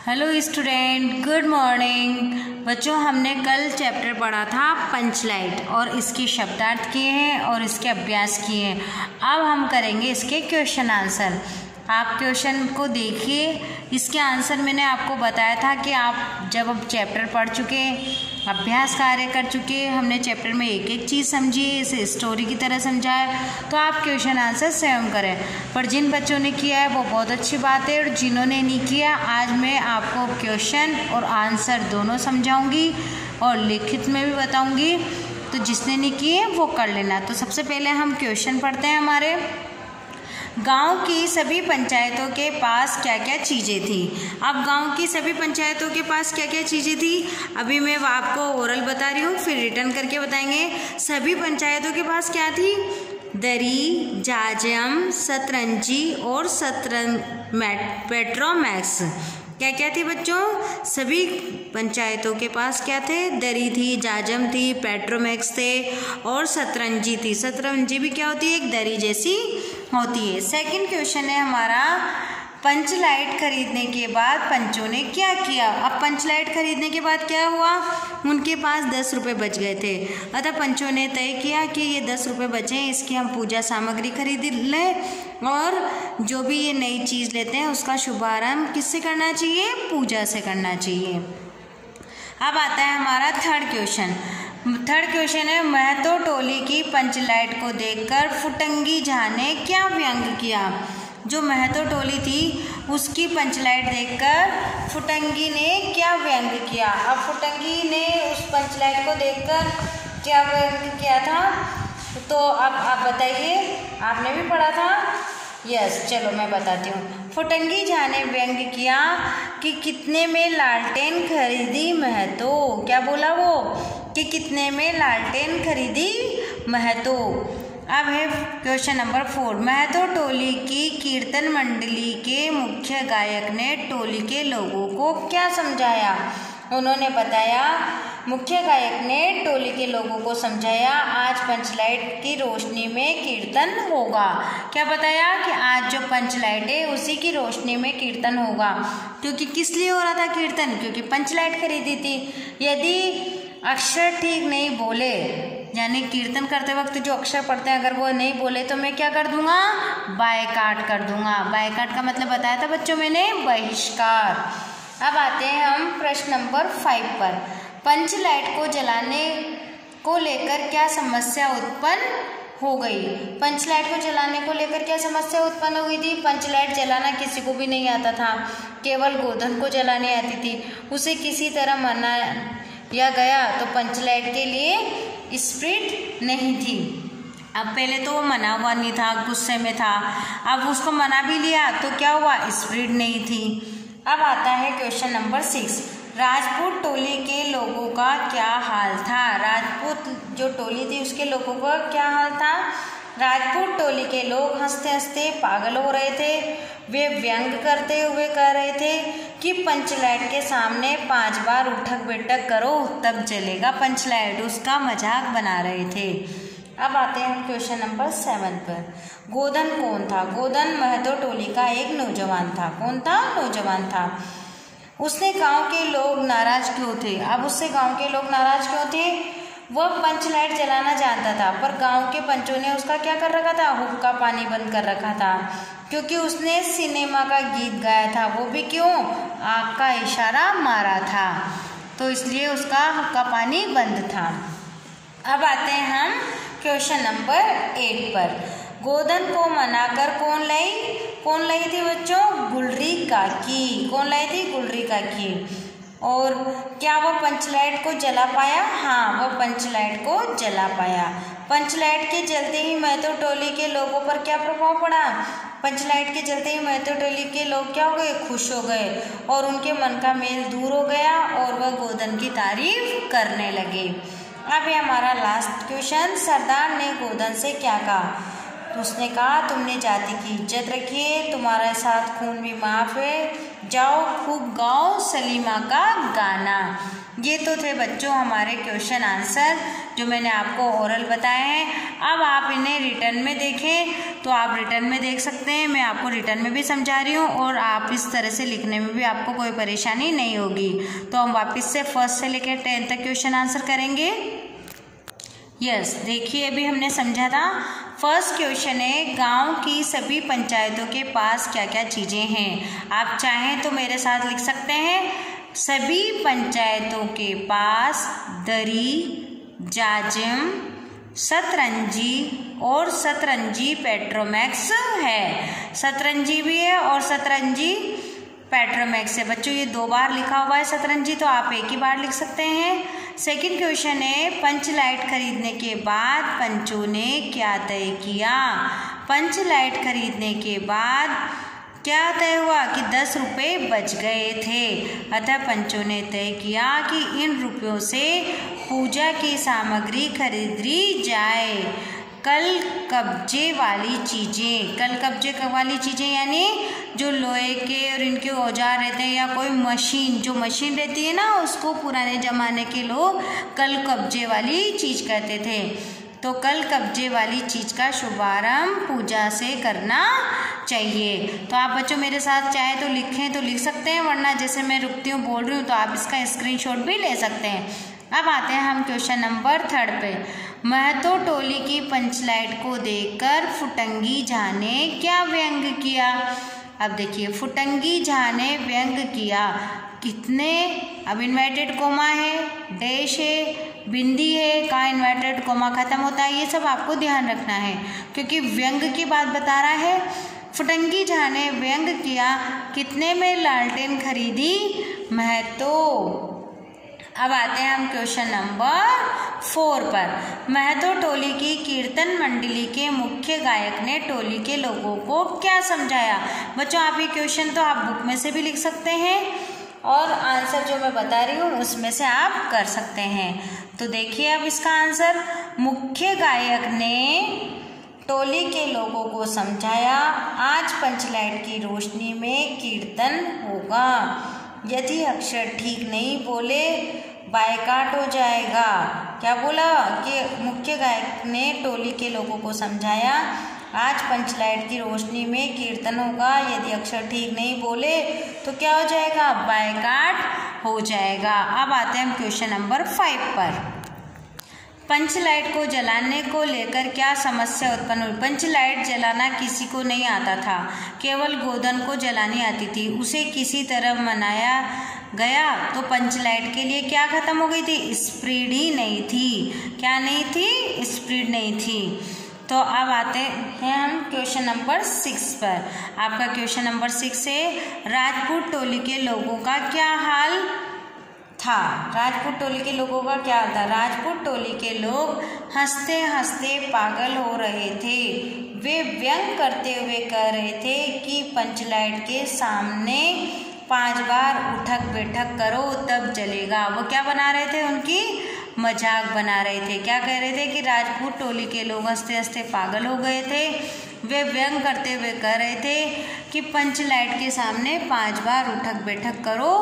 Hello student, good morning. बच्चों, हमने कल चैप्टर पढ़ा था पंचलाइट और इसके शब्दार्थ किए हैं और इसके अभ्यास किए हैं। अब हम करेंगे इसके क्वेश्चन आंसर। आप क्वेश्चन को देखिए। इसके आंसर मैंने आपको बताया था कि आप जब अब चैप्टर पढ़ चुके, अभ्यास कार्य कर चुके, हमने चैप्टर में एक एक चीज़ समझी, इसे स्टोरी की तरह समझाया, तो आप क्वेश्चन आंसर स्वयं करें। पर जिन बच्चों ने किया है वो बहुत अच्छी बात है, और जिन्होंने नहीं किया, आज मैं आपको क्वेश्चन और आंसर दोनों समझाऊंगी और लिखित में भी बताऊंगी। तो जिसने नहीं किए वो कर लेना। तो सबसे पहले हम क्वेश्चन पढ़ते हैं। हमारे गांव की सभी पंचायतों के पास क्या क्या चीज़ें थी। अब गांव की सभी पंचायतों के पास क्या क्या चीज़ें थी, अभी मैं आपको ओरल बता रही हूँ, फिर रिटर्न करके बताएंगे। सभी पंचायतों के पास क्या थी? दरी, जाजम, शतरंजी और पेट्रोमैक्स। क्या क्या थी बच्चों? सभी पंचायतों के पास क्या थे? दरी थी, जाजम थी, पेट्रोमैक्स थे और शतरंजी थी। शतरंजी भी क्या होती है? एक दरी जैसी होती है। सेकंड क्वेश्चन है हमारा, पंचलाइट खरीदने के बाद पंचों ने क्या किया। अब पंचलाइट खरीदने के बाद क्या हुआ? उनके पास 10 रुपये बच गए थे। अतः पंचों ने तय किया कि ये 10 रुपये बचे हैं, इसकी हम पूजा सामग्री खरीद लें और जो भी ये नई चीज़ लेते हैं उसका शुभारंभ किससे करना चाहिए? पूजा से करना चाहिए। अब आता है हमारा थर्ड क्वेश्चन। थर्ड क्वेश्चन है, महतो टोली की पंचलाइट को देखकर फुटंगी झा ने क्या व्यंग किया। जो महतो टोली थी उसकी पंचलाइट देखकर फुटंगी ने क्या व्यंग किया। अब फुटंगी ने उस पंचलाइट को देखकर क्या व्यंग किया था, तो अब आप बताइए, आपने भी पढ़ा था? यस, चलो मैं बताती हूँ। फुटंगी झा ने व्यंग किया कि कितने में लालटेन खरीदी महतो। क्या बोला वो? कि कितने में लालटेन खरीदी महतो। अब है क्वेश्चन नंबर 4। महतो टोली की कीर्तन मंडली के मुख्य गायक ने टोली के लोगों को क्या समझाया। उन्होंने बताया, मुख्य गायक ने टोली के लोगों को समझाया, आज पंचलाइट की रोशनी में कीर्तन होगा। क्या बताया? कि आज जो पंचलाइट है उसी की रोशनी में कीर्तन होगा। क्योंकि किस लिए हो रहा था कीर्तन? क्योंकि पंचलाइट खरीदी थी। यदि अक्षर ठीक नहीं बोले, यानी कीर्तन करते वक्त जो अक्षर पढ़ते हैं अगर वो नहीं बोले, तो मैं क्या कर दूंगा? बायकाट कर दूंगा। बायकाट का मतलब बताया था बच्चों मैंने, बहिष्कार। अब आते हैं हम प्रश्न नंबर 5 पर। पंचलाइट को जलाने को लेकर क्या समस्या उत्पन्न हो गई। पंचलाइट को जलाने को लेकर क्या समस्या उत्पन्न हो गई थी? पंचलाइट जलाना किसी को भी नहीं आता था, केवल गोधन को जलाने आती थी। उसे किसी तरह मनाया गया तो पंचलाइट के लिए स्प्रिट नहीं थी। अब पहले तो वो मना हुआ नहीं था, गुस्से में था। अब उसको मना भी लिया तो क्या हुआ? स्प्रिट नहीं थी। अब आता है क्वेश्चन नंबर 6। राजपूत टोली के लोगों का क्या हाल था। राजपूत जो टोली थी उसके लोगों का क्या हाल था? राजपूत टोली के लोग हंसते हंसते पागल हो रहे थे। वे व्यंग करते हुए कह रहे थे कि पंचलाइट के सामने 5 बार उठक बैठक करो तब चलेगा पंचलाइट। उसका मजाक बना रहे थे। अब आते हैं क्वेश्चन नंबर 7 पर। गोधन कौन था? गोधन महतो टोली का एक नौजवान था। कौन था? नौजवान था। उसने गांव के लोग नाराज क्यों थे? अब उससे गांव के लोग नाराज क्यों थे? वह पंचलाइट जलाना जानता था, पर गांव के पंचों ने उसका क्या कर रखा था? हुक्का पानी बंद कर रखा था। क्योंकि उसने सिनेमा का गीत गाया था। वो भी क्यों? आग का इशारा मारा था, तो इसलिए उसका हुक्का पानी बंद था। अब आते हैं हम क्वेश्चन नंबर 8 पर। गोधन को मनाकर कौन लाई थी बच्चों? गुलरी काकी। कौन लाई थी? गुलरी काकी। और क्या वह पंचलाइट को जला पाया? हाँ, वह पंचलाइट को जला पाया। पंचलाइट के जलते ही महतो टोली के लोगों पर क्या प्रभाव पड़ा? पंचलाइट के जलते ही महतो टोली के लोग क्या हो गए? खुश हो गए और उनके मन का मेल दूर हो गया और वह गोधन की तारीफ करने लगे। अब है हमारा लास्ट क्वेश्चन। सरदार ने गोधन से क्या कहा? तो उसने कहा, तुमने जाति की इज्जत रखी है, तुम्हारे साथ खून भी माफ है, जाओ खूब गाओ सलीमा का गाना। ये तो थे बच्चों हमारे क्वेश्चन आंसर जो मैंने आपको ओरल बताए हैं। अब आप इन्हें रिटर्न में देखें तो आप रिटर्न में देख सकते हैं, मैं आपको रिटर्न में भी समझा रही हूँ और आप इस तरह से लिखने में भी आपको कोई परेशानी नहीं होगी। तो हम वापस से फर्स्ट से लेकर 10 तक क्वेश्चन आंसर करेंगे। यस, देखिए अभी हमने समझा था। फर्स्ट क्वेश्चन है, गांव की सभी पंचायतों के पास क्या क्या चीज़ें हैं। आप चाहें तो मेरे साथ लिख सकते हैं, सभी पंचायतों के पास दरी, जाजिम, सतरंजी और सतरंजी पेट्रोमैक्स है। सतरंजी भी है और सतरंजी पेट्रोमैक्स है। बच्चों ये 2 बार लिखा हुआ है सतरंजी, तो आप एक ही बार लिख सकते हैं। सेकंड क्वेश्चन है, पंच लाइट खरीदने के बाद पंचों ने क्या तय किया। पंच लाइट खरीदने के बाद क्या तय हुआ कि 10 रुपये बच गए थे, अतः पंचों ने तय किया कि इन रुपयों से पूजा की सामग्री खरीदी जाए। कल कब्जे वाली चीज़ें, कल कब्जे वाली चीज़ें यानी जो लोहे के और इनके औजार रहते हैं या कोई मशीन, जो मशीन रहती है ना, उसको पुराने ज़माने के लोग कल कब्जे वाली चीज़ कहते थे। तो कल कब्जे वाली चीज़ का शुभारंभ पूजा से करना चाहिए। तो आप बच्चों मेरे साथ चाहे तो लिखें तो लिख सकते हैं, वरना जैसे मैं रुकती हूँ बोल रही हूँ तो आप इसका स्क्रीनशॉट भी ले सकते हैं। अब आते हैं हम क्वेश्चन नंबर 3 पे। महतो टोली की पंचलाइट को देखकर फुटंगी झा ने क्या व्यंग किया। अब देखिए, फुटंगी झा ने व्यंग किया। कितने, अब इन्वर्टेड कोमा है, डैश है, बिंदी है, कहाँ इन्वर्टेड कोमा खत्म होता है, ये सब आपको ध्यान रखना है क्योंकि व्यंग की बात बता रहा है। फुटंगी झा ने व्यंग किया, कितने में लालटेन खरीदी। महतो। अब आते हैं हम क्वेश्चन नंबर 4 पर। महतो टोली की कीर्तन मंडली के मुख्य गायक ने टोली के लोगों को क्या समझाया। बच्चों आप ये क्वेश्चन तो आप बुक में से भी लिख सकते हैं और आंसर जो मैं बता रही हूँ उसमें से आप कर सकते हैं। तो देखिए अब इसका आंसर, मुख्य गायक ने टोली के लोगों को समझाया, आज पंचलाइट की रोशनी में कीर्तन होगा। यदि अक्षर ठीक नहीं बोले बायकाट हो जाएगा। क्या बोला कि मुख्य गायक ने टोली के लोगों को समझाया, आज पंचलाइट की रोशनी में कीर्तन होगा, यदि अक्षर ठीक नहीं बोले तो क्या हो जाएगा, बायकाट हो जाएगा। अब आते हैं हम क्वेश्चन नंबर 5 पर। पंचलाइट को जलाने को लेकर क्या समस्या उत्पन्न हुई। पंचलाइट जलाना किसी को नहीं आता था, केवल गोधन को जलानी आती थी। उसे किसी तरह मनाया गया तो पंचलाइट के लिए क्या खत्म हो गई थी, स्पीड ही नहीं थी। क्या नहीं थी, स्पीड नहीं थी। तो अब आते हैं हम क्वेश्चन नंबर 6 पर। आपका क्वेश्चन नंबर 6 है, राजपूत टोली के लोगों का क्या हाल था। राजपूत टोली के लोगों का क्या था। राजपूत टोली के लोग हंसते हंसते पागल हो रहे थे। वे व्यंग करते हुए कह रहे थे कि पंचलाइट के सामने 5 बार उठक बैठक करो तब जलेगा। वो क्या बना रहे थे, उनकी मजाक बना रहे थे। क्या कह रहे थे कि राजपूत टोली के लोग हंसते हंसते पागल हो गए थे। वे व्यंग करते हुए कह रहे थे कि पंचलाइट के सामने 5 बार उठक बैठक करो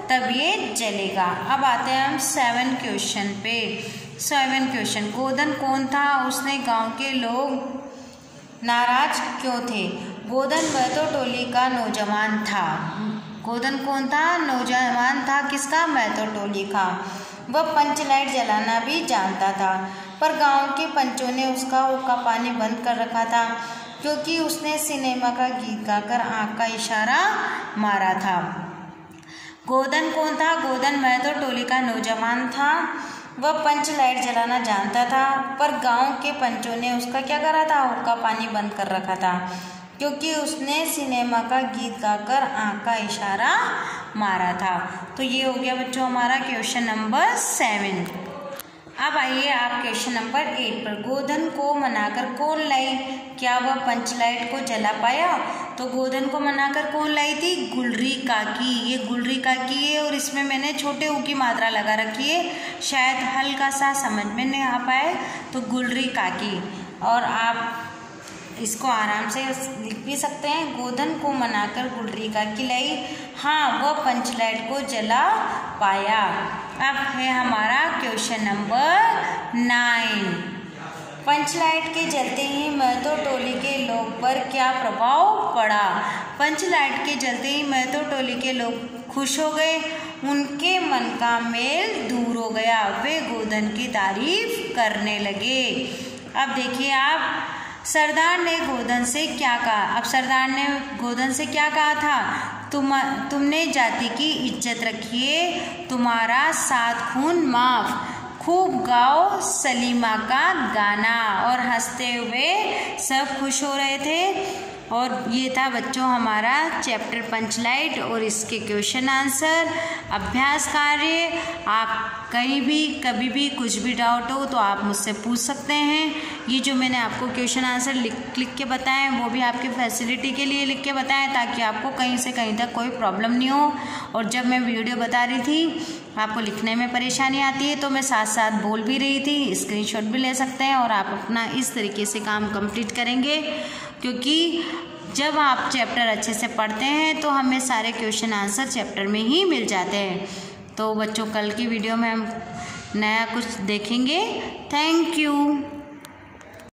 तब ये जलेगा। अब आते हैं हम 7 क्वेश्चन पे। 7 क्वेश्चन, गोधन कौन था, उसने गांव के लोग नाराज क्यों थे। गोधन महतो टोली का नौजवान था। गोधन कौन था, नौजवान था, किसका, महतो टोली का। वह पंचलाइट जलाना भी जानता था, पर गांव के पंचों ने उसका हुक्का पानी बंद कर रखा था क्योंकि उसने सिनेमा का गीत गाकर आंख का इशारा मारा था। गोधन कौन था, गोधन महतो टोली का नौजवान था। वह पंचलाइट जलाना जानता था, पर गांव के पंचों ने उसका क्या करा था, हुक्का पानी बंद कर रखा था क्योंकि उसने सिनेमा का गीत गाकर आंख का इशारा मारा था। तो ये हो गया बच्चों हमारा क्वेश्चन नंबर 7। अब आइए आप क्वेश्चन नंबर 8 पर। गोधन को मनाकर कौन लाई, क्या वह पंचलाइट को जला पाया। तो गोधन को मनाकर कौन लाई थी, गुलरी काकी। ये गुलरी काकी है और इसमें मैंने छोटे ऊ की मात्रा लगा रखी है, शायद हल्का सा समझ में नहीं आ पाए, तो गुलरी काकी। और आप इसको आराम से लिख भी सकते हैं, गोधन को मनाकर गुलरी काकी लाई, हाँ वह पंचलाइट को जला पाया। अब है हमारा क्वेश्चन नंबर 9। पंचलाइट के जलते ही महतो टोली के लोग पर क्या प्रभाव पड़ा। पंचलाइट के जलते ही महतो टोली के लोग खुश हो गए, उनके मन का मेल दूर हो गया, वे गोधन की तारीफ करने लगे। अब देखिए आप, सरदार ने गोधन से क्या कहा। अब सरदार ने गोधन से क्या कहा था, तुमने जाति की इज्जत रखिए, तुम्हारा 7 खून माफ, खूब गाओ सलीमा का गाना। और हंसते हुए सब खुश हो रहे थे। और ये था बच्चों हमारा चैप्टर पंचलाइट और इसके क्वेश्चन आंसर अभ्यास कार्य। आप कहीं भी कभी भी कुछ भी डाउट हो तो आप मुझसे पूछ सकते हैं। ये जो मैंने आपको क्वेश्चन आंसर लिख के बताएं वो भी आपके फैसिलिटी के लिए लिख के बताएं, ताकि आपको कहीं से कहीं तक कोई प्रॉब्लम नहीं हो। और जब मैं वीडियो बता रही थी आपको लिखने में परेशानी आती है तो मैं साथ साथ बोल भी रही थी, स्क्रीनशॉट भी ले सकते हैं और आप अपना इस तरीके से काम कंप्लीट करेंगे। क्योंकि जब आप चैप्टर अच्छे से पढ़ते हैं तो हमें सारे क्वेश्चन आंसर चैप्टर में ही मिल जाते हैं। तो बच्चों कल की वीडियो में हम नया कुछ देखेंगे। Thank you.